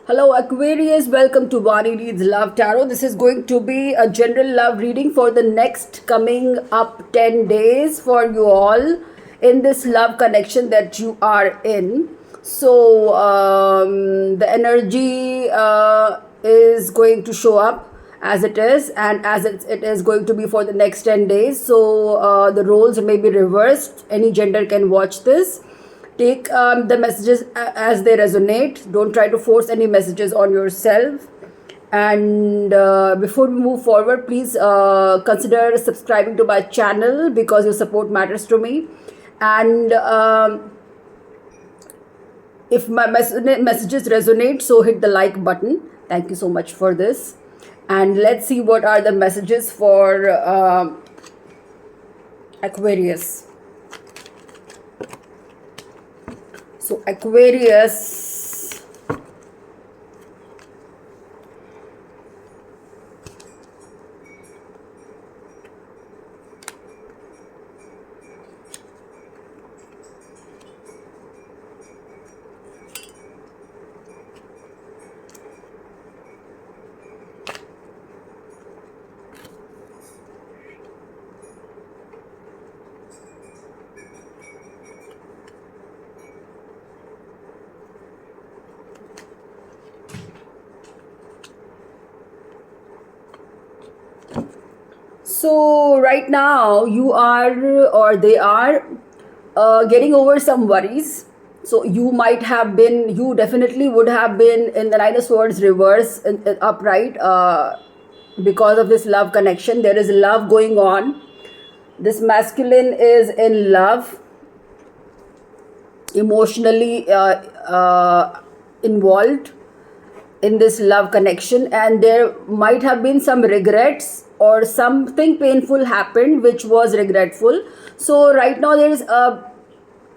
Hello Aquarius, welcome to Vani Reads Love Tarot. This is going to be a general love reading for the next coming up 10 days for you all in this love connection that you are in. So the energy is going to show up as it is, and as it is going to be for the next 10 days. So the roles may be reversed. Any gender can watch this. Take the messages as they resonate. Don't try to force any messages on yourself. And before we move forward, please consider subscribing to my channel because your support matters to me. And if my messages resonate, so hit the like button. Thank you so much for this. And let's see what are the messages for Aquarius. So Aquarius, so right now you are or they are getting over some worries. So you might have been, you definitely would have been in the Nine of Swords reverse upright because of this love connection. There is love going on. This masculine is in love, emotionally involved in this love connection, and there might have been some regrets or something painful happened which was regretful. So right now there is a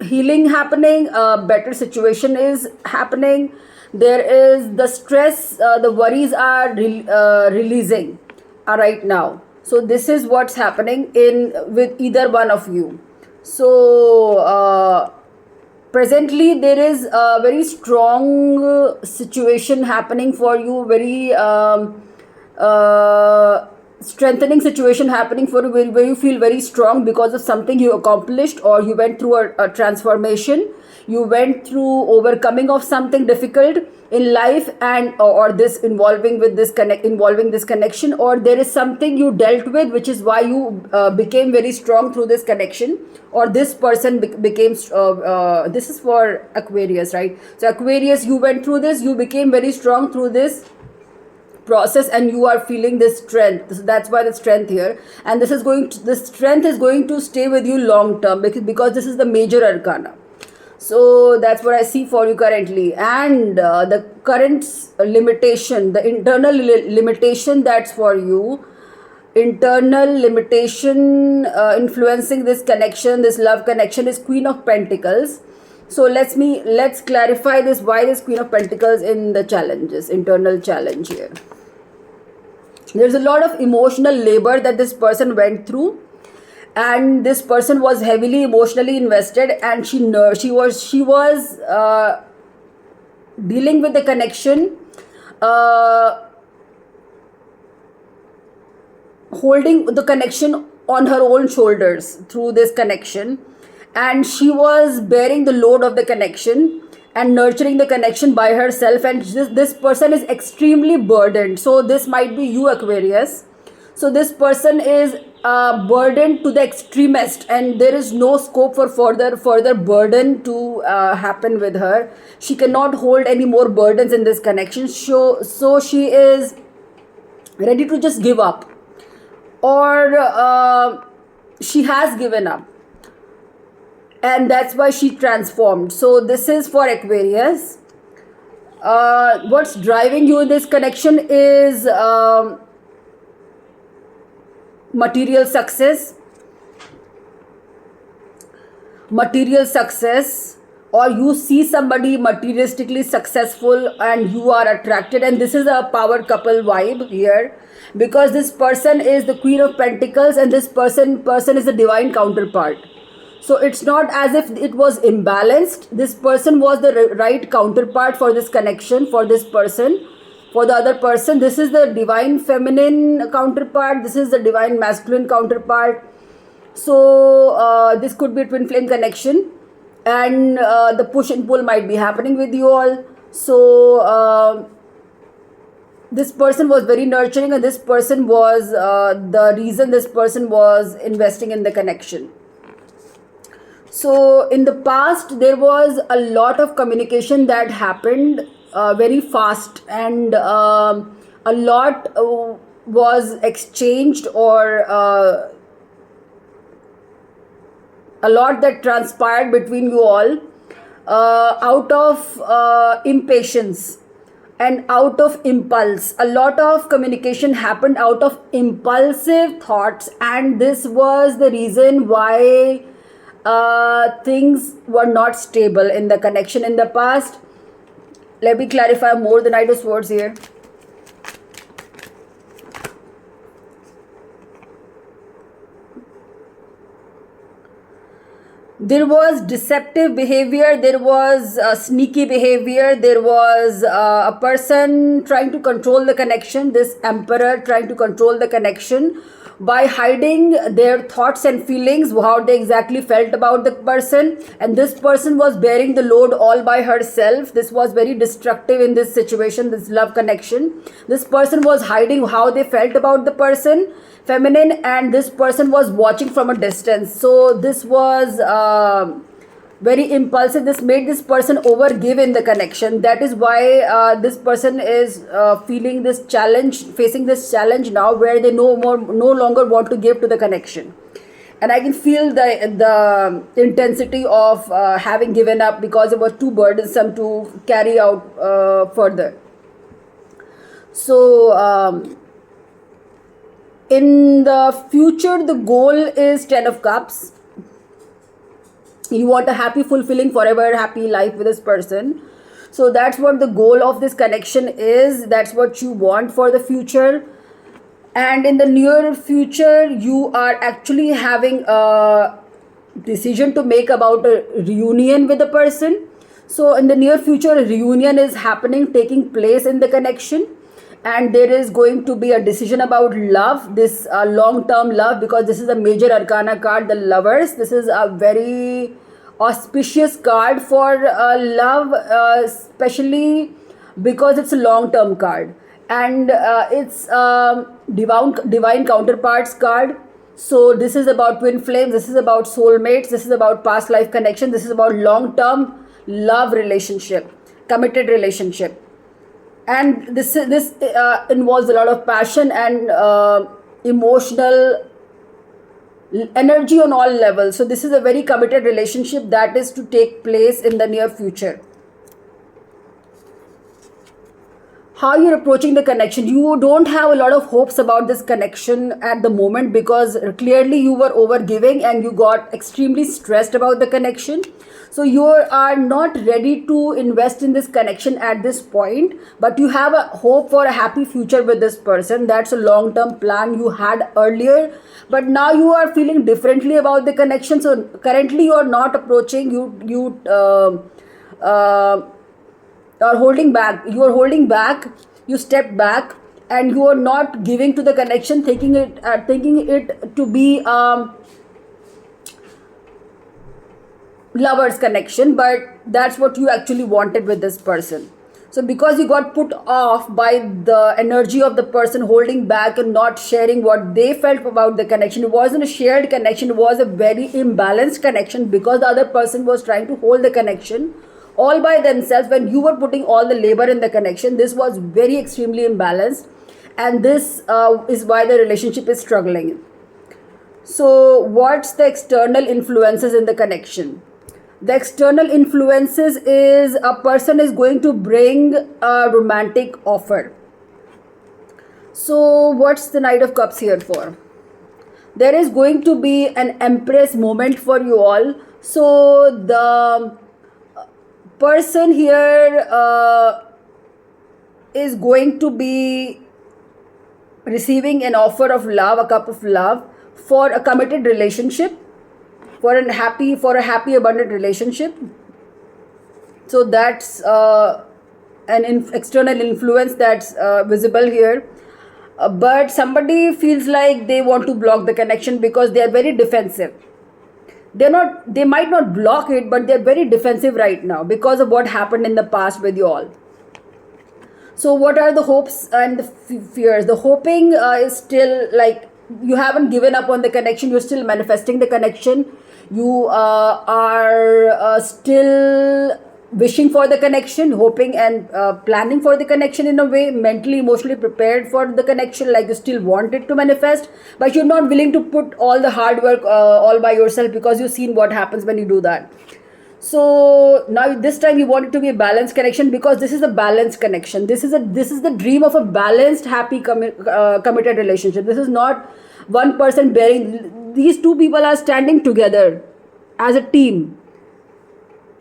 healing happening, a better situation is happening. There is the stress, the worries are releasing right now. So this is what's happening in with either one of you. So presently there is a very strong situation happening for you, very strengthening situation happening for you, where you feel very strong because of something you accomplished, or you went through a transformation, you went through overcoming of something difficult in life, and or this involving this connection, or there is something you dealt with which is why you became very strong through this connection, or this person became this is for Aquarius, right? So Aquarius, you went through this, you became very strong through this process, and you are feeling this strength. That's why the strength here, and this strength is going to stay with you long term, because this is the major arcana. So that's what I see for you currently. And the current limitation, the internal limitation that's for you, internal limitation influencing this connection, this love connection, is Queen of Pentacles. So let's clarify this, why this Queen of Pentacles in the challenges, internal challenge here. There's a lot of emotional labor that this person went through, and this person was heavily emotionally invested, and she was dealing with the connection, holding the connection on her own shoulders through this connection, and she was bearing the load of the connection and nurturing the connection by herself, and this person is extremely burdened. So this might be you, Aquarius. So this person is burdened to the extremist, and there is no scope for further burden to happen with her. She cannot hold any more burdens in this connection, so she is ready to just give up, or she has given up, and that's why she transformed. So this is for Aquarius. What's driving you in this connection is material success, or you see somebody materialistically successful and you are attracted, and this is a power couple vibe here, because this person is the Queen of Pentacles, and this person is a divine counterpart. So it's not as if it was imbalanced. This person was the right counterpart for this connection, for this person, for the other person. This is the divine feminine counterpart, this is the divine masculine counterpart. So this could be a twin flame connection, and the push and pull might be happening with you all. So this person was very nurturing, and this person was the reason this person was investing in the connection. So in the past there was a lot of communication that happened very fast, and a lot was exchanged, or a lot that transpired between you all out of impatience and out of impulse. A lot of communication happened out of impulsive thoughts, and this was the reason why things were not stable in the connection in the past. Let me clarify more the Knight of Swords here. There was deceptive behavior, there was sneaky behavior, there was a person trying to control the connection, this emperor trying to control the connection by hiding their thoughts and feelings, how they exactly felt about the person, and this person was bearing the load all by herself. This was very destructive in this situation, this love connection. This person was hiding how they felt about the person, feminine, and this person was watching from a distance. So this was very impulsive. This made this person overgive in the connection. That is why this person is feeling this challenge, facing this challenge now, where they no longer want to give to the connection. And I can feel the intensity of having given up, because it was too burdensome to carry out further. So in the future, the goal is 10 of Cups. You want a happy, fulfilling, forever happy life with this person. So that's what the goal of this connection is. That's what you want for the future. And in the near future, you are actually having a decision to make about a reunion with a person. So in the near future, a reunion is happening, taking place in the connection. And there is going to be a decision about love, this long-term love, because this is a major arcana card, the Lovers. This is a very auspicious card for love, especially because it's a long-term card, and it's divine counterparts card. So this is about twin flames, this is about soulmates, this is about past life connection, this is about long-term love relationship, committed relationship. And this involves a lot of passion and emotional energy on all levels. So this is a very committed relationship that is to take place in the near future. How you're approaching the connection, you don't have a lot of hopes about this connection at the moment, because clearly you were overgiving and you got extremely stressed about the connection. So you are not ready to invest in this connection at this point, but you have a hope for a happy future with this person. That's a long-term plan you had earlier, but now you are feeling differently about the connection. So currently you are not approaching, you are holding back, you step back, and you are not giving to the connection, thinking it to be lovers connection, but that's what you actually wanted with this person. So because you got put off by the energy of the person holding back and not sharing what they felt about the connection, it wasn't a shared connection, it was a very imbalanced connection, because the other person was trying to hold the connection all by themselves when you were putting all the labor in the connection. This was very extremely imbalanced, and this is why the relationship is struggling. So what's the external influences in the connection? The external influences is a person is going to bring a romantic offer. So what's the Knight of Cups here for? There is going to be an Empress moment for you all. So the person here is going to be receiving an offer of love, a cup of love, for a committed relationship, for a happy abundant relationship. So that's external influence that's visible here. But somebody feels like they want to block the connection because they are very defensive. They might not block it, but they're very defensive right now because of what happened in the past with you all. So what are the hopes and the fears? The hoping is still like you haven't given up on the connection. You're still manifesting the connection. You are still wishing for the connection, hoping and planning for the connection in a way, mentally, emotionally prepared for the connection, like you still want it to manifest, but you're not willing to put all the hard work all by yourself because you've seen what happens when you do that. So now this time you want it to be a balanced connection because this is a balanced connection. This is the dream of a balanced, happy, committed relationship. This is not one person bearing. These two people are standing together as a team,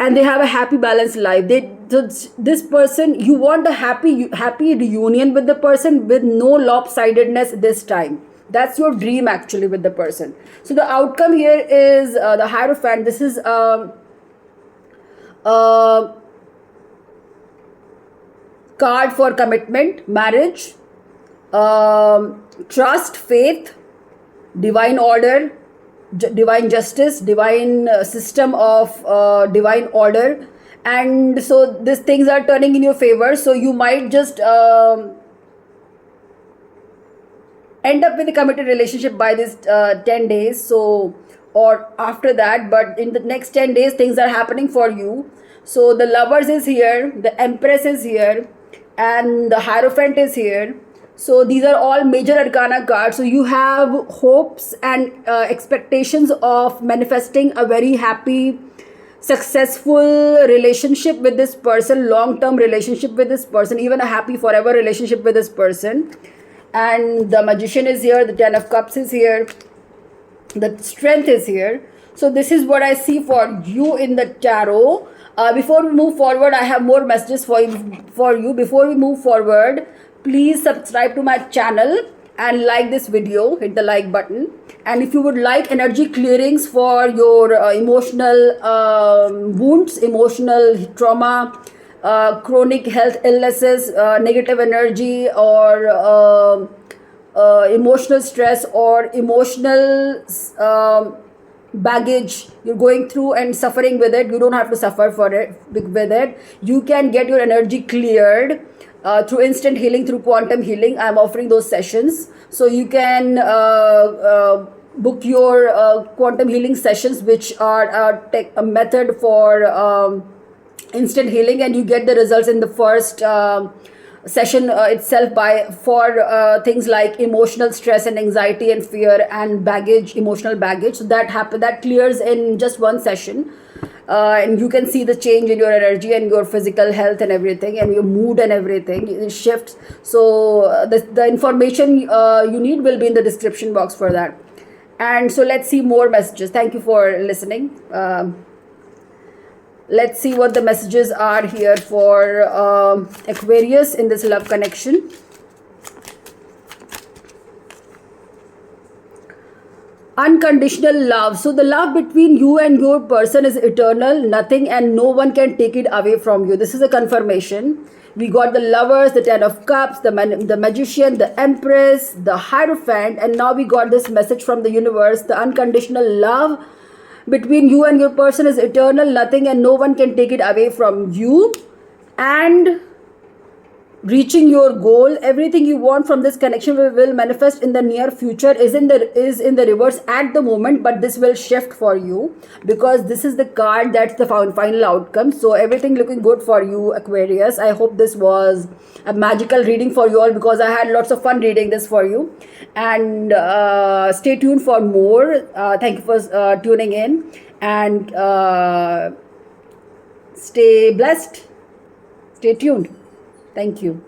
and they have a happy, balanced life. This person, you want a happy reunion with the person with no lopsidedness this time. That's your dream actually with the person. So the outcome here is the Hierophant. This is card for commitment, marriage, trust, faith, divine order, divine justice, divine system of divine order. And so these things are turning in your favor. So you might just end up with a committed relationship by this 10 days. So or after that, but in the next 10 days things are happening for you. So the Lovers is here, the Empress is here, and the Hierophant is here. So these are all major arcana cards. So you have hopes and expectations of manifesting a very happy, successful relationship with this person, long-term relationship with this person, even a happy forever relationship with this person. And the Magician is here, the Ten of Cups is here, the Strength is here. So this is what I see for you in the tarot. Before we move forward, I have more messages for you. Before we move forward, please subscribe to my channel and like this video. Hit the like button. And if you would like energy clearings for your emotional wounds, emotional trauma, chronic health illnesses, negative energy, or emotional stress, or emotional baggage you're going through and suffering with it, you don't have to suffer for it with it. You can get your energy cleared through instant healing, through quantum healing. I'm offering those sessions, so you can book your quantum healing sessions, which are a method for instant healing, and you get the results in the first session itself for things like emotional stress and anxiety and fear and baggage, emotional baggage. So that clears in just one session, and you can see the change in your energy and your physical health and everything, and your mood and everything, it shifts. So the information you need will be in the description box for that. And so let's see more messages. Thank you for listening. Let's see what the messages are here for Aquarius in this love connection. Unconditional love. So the love between you and your person is eternal. Nothing and no one can take it away from you. This is a confirmation. We got the Lovers, the Ten of Cups, the Magician, the Empress, the Hierophant, and now we got this message from the universe. The unconditional love between you and your person is eternal. Nothing and no one can take it away from you. And reaching your goal, everything you want from this connection will manifest in the near future. Is in the reverse at the moment, but this will shift for you because this is the card that's the final outcome. So everything looking good for you, Aquarius. I hope this was a magical reading for you all, because I had lots of fun reading this for you. And stay tuned for more. Thank you for tuning in, and stay blessed, stay tuned. Thank you.